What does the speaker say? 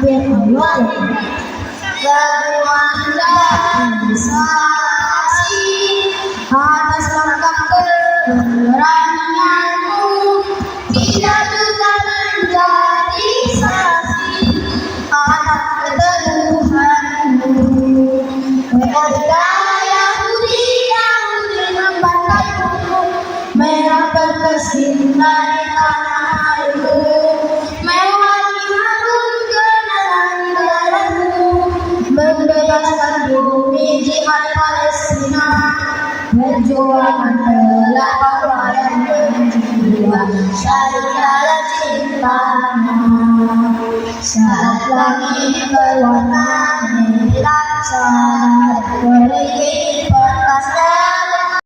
berawal berorganisasi atas langkah keberanianmu, tidak juga menjadi saksi atas keteguhanmu. Ketika Yahudi membantaimu, merah bersinar di tanah airmu, mewakili harum kenalan darahmu, membebaskan bumi jihad Palestina. Perjuangan telah pahlawan berjiwa, syariat cintanya. Saat langit berwarna merah, saat